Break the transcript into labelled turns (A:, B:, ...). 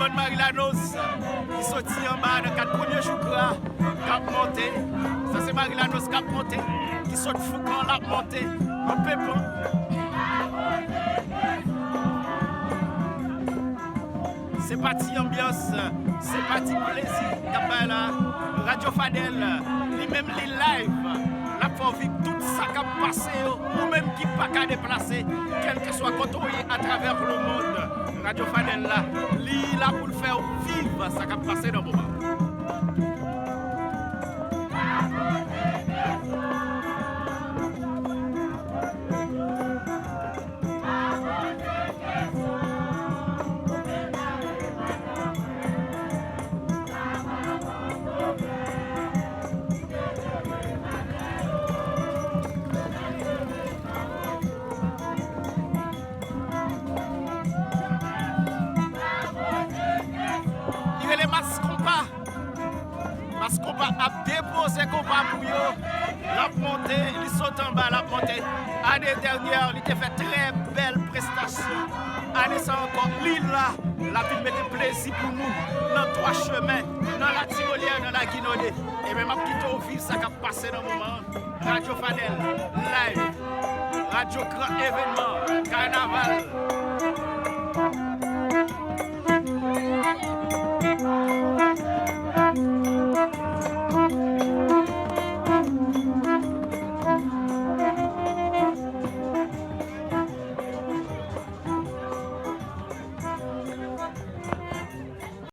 A: Simone Marilanos qui sortit en bas dans 4 premiers jours cap monté. Ça c'est Marilanos cap monté qui sort Foucan la monté en pépin. C'est parti ambiance, c'est parti plaisir. Cap là Radio Fadel, lui-même les live. La faut vivre tout ça qui a passé ou même qui pas qu'à déplacer, quel que soit côté à travers le monde. Radio Fadel là, lui là pour le faire vivre ça qui a passé dans le moment. A déposé combat pour eux, la montée, ils sont en bas, la montée. L'année dernière, il a fait très belle prestation. Année ça encore, l'île là, la ville mettait plaisir pour nous, dans 3 chemins, dans la Tirolière, dans la Guinodée. Et même à quitter au vif, ça a passé dans le moment. Radio Fadel, live, Radio Grand Événement, Carnaval.